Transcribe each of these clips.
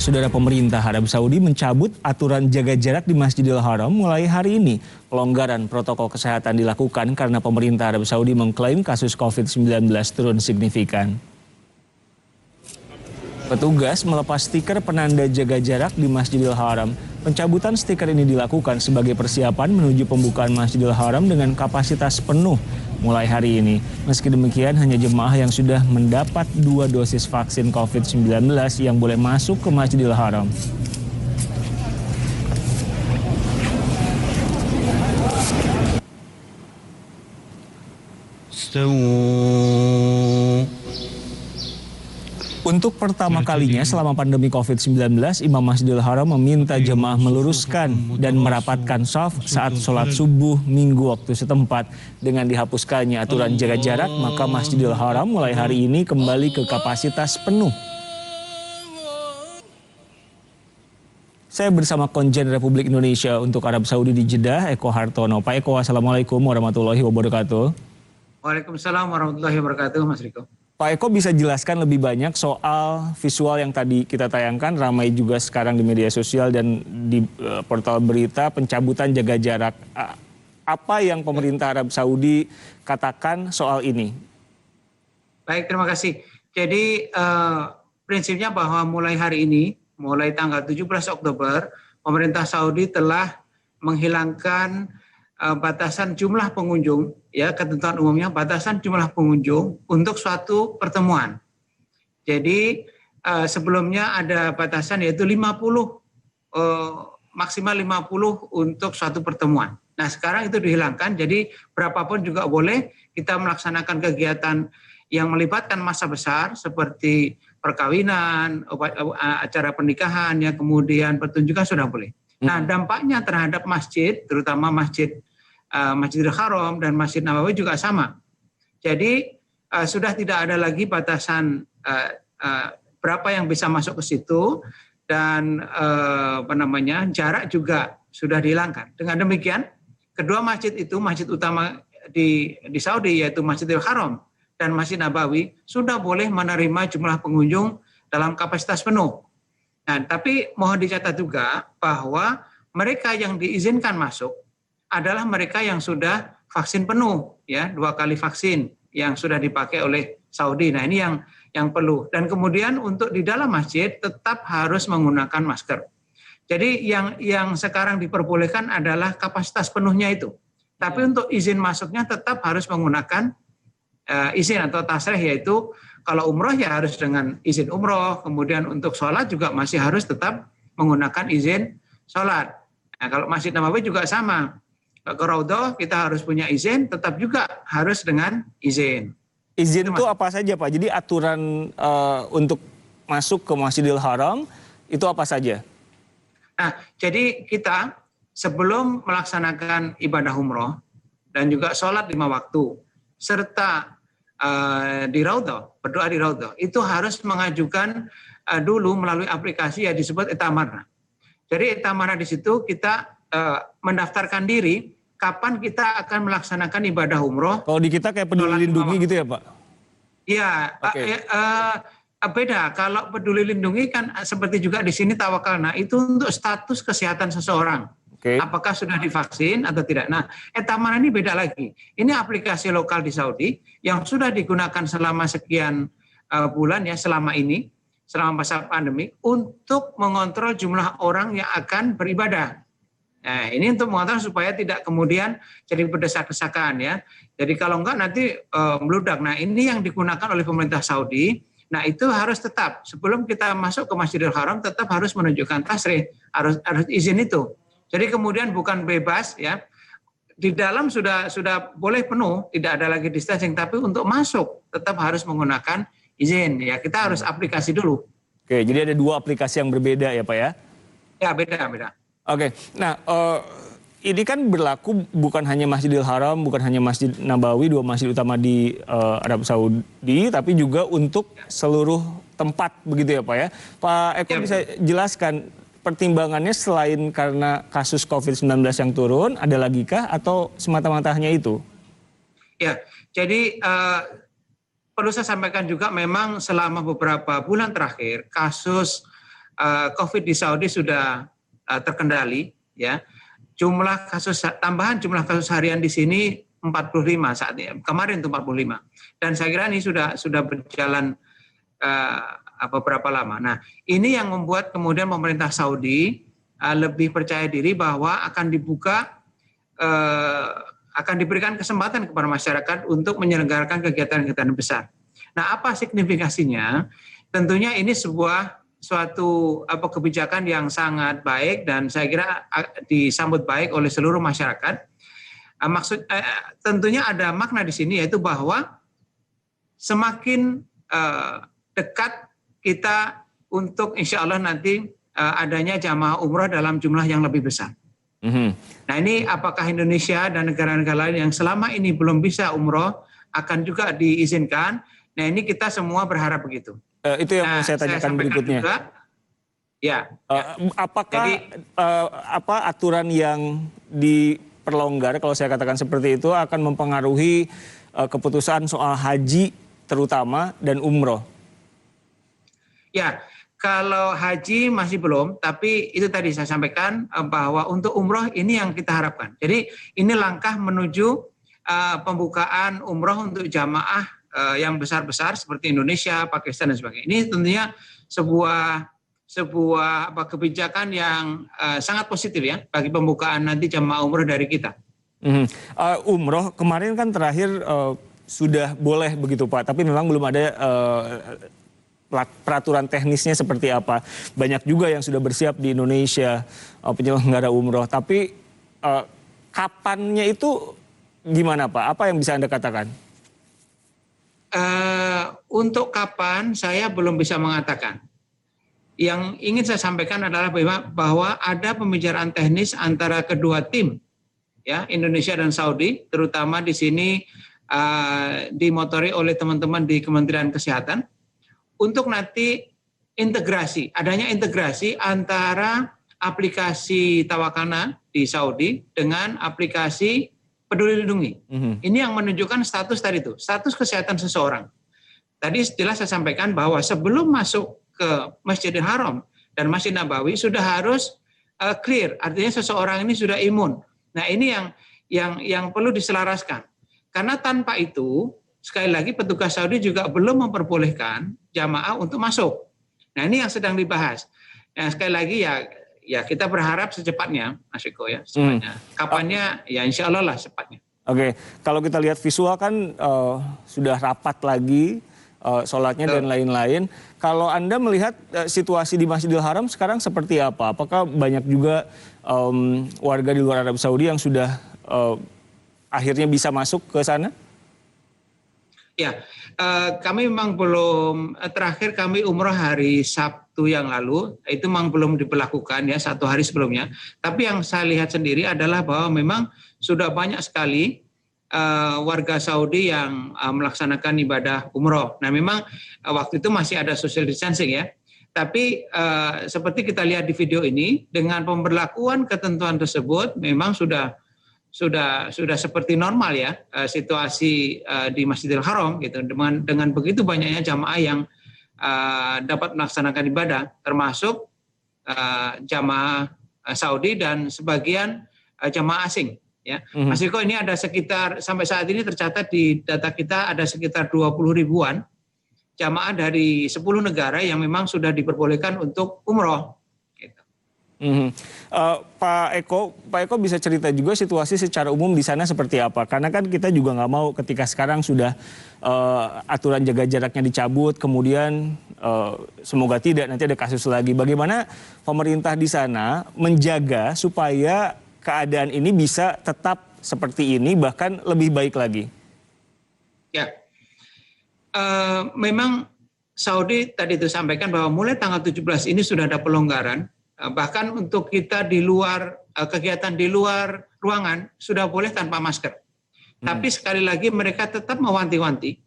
Saudara, pemerintah Arab Saudi mencabut aturan jaga jarak di Masjidil Haram mulai hari ini. Pelonggaran protokol kesehatan dilakukan karena pemerintah Arab Saudi mengklaim kasus COVID-19 turun signifikan. Petugas melepas stiker penanda jaga jarak di Masjidil Haram. Pencabutan stiker ini dilakukan sebagai persiapan menuju pembukaan Masjidil Haram dengan kapasitas penuh mulai hari ini. Meski demikian, hanya jemaah yang sudah mendapat 2 dosis vaksin COVID-19 yang boleh masuk ke Masjidil Haram. Untuk pertama kalinya selama pandemi COVID-19, Imam Masjidil Haram meminta jemaah meluruskan dan merapatkan shaf saat sholat subuh minggu waktu setempat. Dengan dihapuskannya aturan jaga jarak, maka Masjidil Haram mulai hari ini kembali ke kapasitas penuh. Saya bersama Konjen Republik Indonesia untuk Arab Saudi di Jeddah, Eko Hartono. Pak Eko, Assalamualaikum warahmatullahi wabarakatuh. Waalaikumsalam warahmatullahi wabarakatuh, Mas Riko. Pak Eko, bisa jelaskan lebih banyak soal visual yang tadi kita tayangkan, ramai juga sekarang di media sosial dan di portal berita, pencabutan jaga jarak. Apa yang pemerintah Arab Saudi katakan soal ini? Baik, terima kasih. Jadi prinsipnya bahwa mulai hari ini, mulai tanggal 17 Oktober, pemerintah Saudi telah menghilangkan batasan jumlah pengunjung, ya, ketentuan umumnya batasan jumlah pengunjung untuk suatu pertemuan. Jadi sebelumnya ada batasan yaitu 50, maksimal 50 untuk suatu pertemuan. Nah, sekarang itu dihilangkan, jadi berapapun juga boleh kita melaksanakan kegiatan yang melibatkan massa besar seperti perkawinan, acara pernikahan, ya, kemudian pertunjukan sudah boleh. Nah, dampaknya terhadap masjid, terutama Masjidil Haram dan Masjid Nabawi juga sama. Jadi sudah tidak ada lagi batasan berapa yang bisa masuk ke situ dan jarak juga sudah dihilangkan. Dengan demikian, kedua masjid itu, masjid utama di Saudi yaitu Masjidil Haram dan Masjid Nabawi sudah boleh menerima jumlah pengunjung dalam kapasitas penuh. Nah, tapi mohon dicatat juga bahwa mereka yang diizinkan masuk adalah mereka yang sudah vaksin penuh, ya, 2 kali vaksin yang sudah dipakai oleh Saudi. Nah, ini yang perlu. Dan kemudian untuk di dalam masjid tetap harus menggunakan masker. Jadi yang sekarang diperbolehkan adalah kapasitas penuhnya itu. Tapi untuk izin masuknya tetap harus menggunakan izin atau tasrih, yaitu kalau umroh ya harus dengan izin umroh, kemudian untuk sholat juga masih harus tetap menggunakan izin sholat. Nah, kalau Masjid Nabawi juga sama. Ke Raudhah kita harus punya izin, tetap juga harus dengan izin. Izin itu apa saja, Pak? Jadi aturan untuk masuk ke Masjidil Haram itu apa saja? Nah, jadi kita sebelum melaksanakan ibadah umroh dan juga sholat 5 waktu, serta di Raudhah, berdoa di Raudhah, itu harus mengajukan dulu melalui aplikasi yang disebut Etamarna. Jadi Etamarna di situ kita mendaftarkan diri kapan kita akan melaksanakan ibadah umroh. Kalau di kita kayak Peduli Lindungi gitu ya, Pak? Iya, beda. Kalau Peduli Lindungi kan seperti juga di sini Tawakalna, itu untuk status kesehatan seseorang. Apakah sudah divaksin atau tidak. Nah, Etamarna ini beda lagi. Ini aplikasi lokal di Saudi yang sudah digunakan selama sekian bulan, ya, selama ini, selama masa pandemi, untuk mengontrol jumlah orang yang akan beribadah. Nah, ini untuk mengontrol supaya tidak kemudian jadi berdesak-desakan, ya. Jadi kalau enggak nanti meludak. Nah, ini yang digunakan oleh pemerintah Saudi. Nah, itu harus tetap sebelum kita masuk ke Masjidil Haram tetap harus menunjukkan tasrih, harus izin itu. Jadi kemudian bukan bebas, ya. Di dalam sudah boleh penuh, tidak ada lagi distancing, tapi untuk masuk tetap harus menggunakan izin, ya. Kita harus aplikasi dulu. Oke, jadi ada 2 aplikasi yang berbeda ya, Pak, ya? Ya, beda. Oke, nah ini kan berlaku bukan hanya Masjidil Haram, bukan hanya Masjid Nabawi, 2 masjid utama di Arab Saudi, tapi juga untuk seluruh tempat, begitu ya, Pak, ya? Pak Eko, ya, bisa jelaskan pertimbangannya selain karena kasus COVID-19 yang turun, ada lagi kah atau semata-mata hanya itu? Ya, jadi perlu saya sampaikan juga memang selama beberapa bulan terakhir kasus COVID di Saudi sudah terkendali, ya. Tambahan jumlah kasus harian di sini 45 saat ini. Kemarin itu 45. Dan saya kira ini sudah berjalan beberapa lama. Nah, ini yang membuat kemudian pemerintah Saudi lebih percaya diri bahwa akan diberikan kesempatan kepada masyarakat untuk menyelenggarakan kegiatan-kegiatan besar. Nah, apa signifikasinya? Tentunya ini suatu kebijakan yang sangat baik dan saya kira disambut baik oleh seluruh masyarakat. Tentunya ada makna di sini, yaitu bahwa semakin dekat kita untuk insya Allah nanti adanya jamaah umroh dalam jumlah yang lebih besar. Nah, ini apakah Indonesia dan negara-negara lain yang selama ini belum bisa umroh akan juga diizinkan? Nah, ini kita semua berharap begitu. Itu yang saya tanyakan berikutnya. Juga, ya. Apakah aturan yang diperlonggar, kalau saya katakan seperti itu, akan mempengaruhi keputusan soal haji terutama dan umroh? Ya, kalau haji masih belum, tapi itu tadi saya sampaikan bahwa untuk umroh ini yang kita harapkan. Jadi ini langkah menuju pembukaan umroh untuk jamaah yang besar-besar seperti Indonesia, Pakistan dan sebagainya. Ini tentunya sebuah kebijakan yang sangat positif ya bagi pembukaan nanti jamaah umroh dari kita. Umroh kemarin kan terakhir sudah boleh begitu Pak, tapi memang belum ada peraturan teknisnya seperti apa. Banyak juga yang sudah bersiap di Indonesia penyelenggara umroh, tapi kapannya itu gimana Pak? Apa yang bisa Anda katakan? Untuk kapan saya belum bisa mengatakan. Yang ingin saya sampaikan adalah bahwa ada pembicaraan teknis antara kedua tim, ya, Indonesia dan Saudi, terutama di sini dimotori oleh teman-teman di Kementerian Kesehatan, untuk nanti adanya integrasi antara aplikasi Tawakalna di Saudi dengan aplikasi Peduli Lindungi. Ini yang menunjukkan status tadi itu, status kesehatan seseorang. Tadi jelas saya sampaikan bahwa sebelum masuk ke Masjidil Haram dan Masjid Nabawi sudah harus clear, artinya seseorang ini sudah imun. Nah, ini yang perlu diselaraskan. Karena tanpa itu, sekali lagi petugas Saudi juga belum memperbolehkan jamaah untuk masuk. Nah, ini yang sedang dibahas. Nah, sekali lagi ya kita berharap secepatnya, Mas Eko ya, secepatnya. Kapannya ya insya Allah lah secepatnya. Oke, kalau kita lihat visual kan sudah rapat lagi sholatnya dan lain-lain. Kalau Anda melihat situasi di Masjidil Haram sekarang seperti apa? Apakah banyak juga warga di luar Arab Saudi yang sudah akhirnya bisa masuk ke sana? Ya, kami memang belum, terakhir kami umroh hari Sabtu yang lalu, itu memang belum diberlakukan ya, 1 hari sebelumnya. Tapi yang saya lihat sendiri adalah bahwa memang sudah banyak sekali warga Saudi yang melaksanakan ibadah umroh. Nah, memang waktu itu masih ada social distancing ya. Tapi seperti kita lihat di video ini, dengan pemberlakuan ketentuan tersebut memang sudah seperti normal ya situasi di Masjidil Haram gitu. Dengan begitu banyaknya jamaah yang dapat melaksanakan ibadah, termasuk jamaah Saudi dan sebagian jamaah asing. Ya, Mas Eko, ini ada sekitar sampai saat ini tercatat di data kita ada sekitar 20 ribuan jamaah dari 10 negara yang memang sudah diperbolehkan untuk umroh. Gitu. Pak Eko bisa cerita juga situasi secara umum di sana seperti apa? Karena kan kita juga nggak mau ketika sekarang sudah aturan jaga jaraknya dicabut, kemudian semoga tidak nanti ada kasus lagi. Bagaimana pemerintah di sana menjaga supaya keadaan ini bisa tetap seperti ini, bahkan lebih baik lagi? Ya, memang Saudi tadi itu sampaikan bahwa mulai tanggal 17 ini sudah ada pelonggaran, bahkan untuk kita di luar, kegiatan di luar ruangan sudah boleh tanpa masker. Tapi sekali lagi mereka tetap mewanti-wanti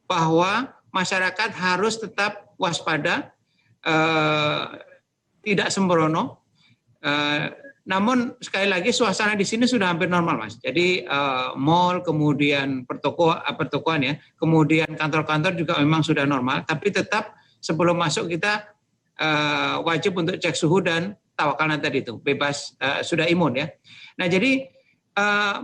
bahwa masyarakat harus tetap waspada, tidak sembrono. Namun sekali lagi suasana di sini sudah hampir normal, Mas. Jadi mall, kemudian pertokoan ya, kemudian kantor-kantor juga memang sudah normal. Tapi tetap sebelum masuk kita wajib untuk cek suhu dan tawakalna tadi itu bebas sudah imun ya. Nah jadi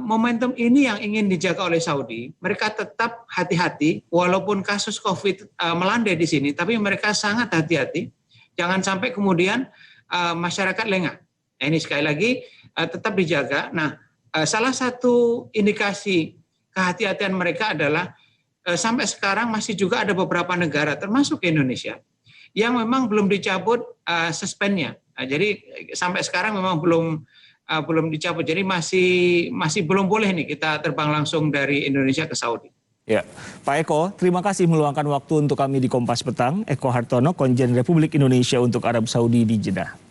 momentum ini yang ingin dijaga oleh Saudi. Mereka tetap hati-hati walaupun kasus COVID melandai di sini, tapi mereka sangat hati-hati. Jangan sampai kemudian masyarakat lengah. Nah, ini sekali lagi tetap dijaga. Nah, salah satu indikasi kehati-hatian mereka adalah sampai sekarang masih juga ada beberapa negara, termasuk Indonesia, yang memang belum dicabut suspendnya. Nah, jadi sampai sekarang memang belum dicabut. Jadi masih belum boleh nih kita terbang langsung dari Indonesia ke Saudi. Ya, Pak Eko, terima kasih meluangkan waktu untuk kami di Kompas Petang. Eko Hartono, Konjen Republik Indonesia untuk Arab Saudi di Jeddah.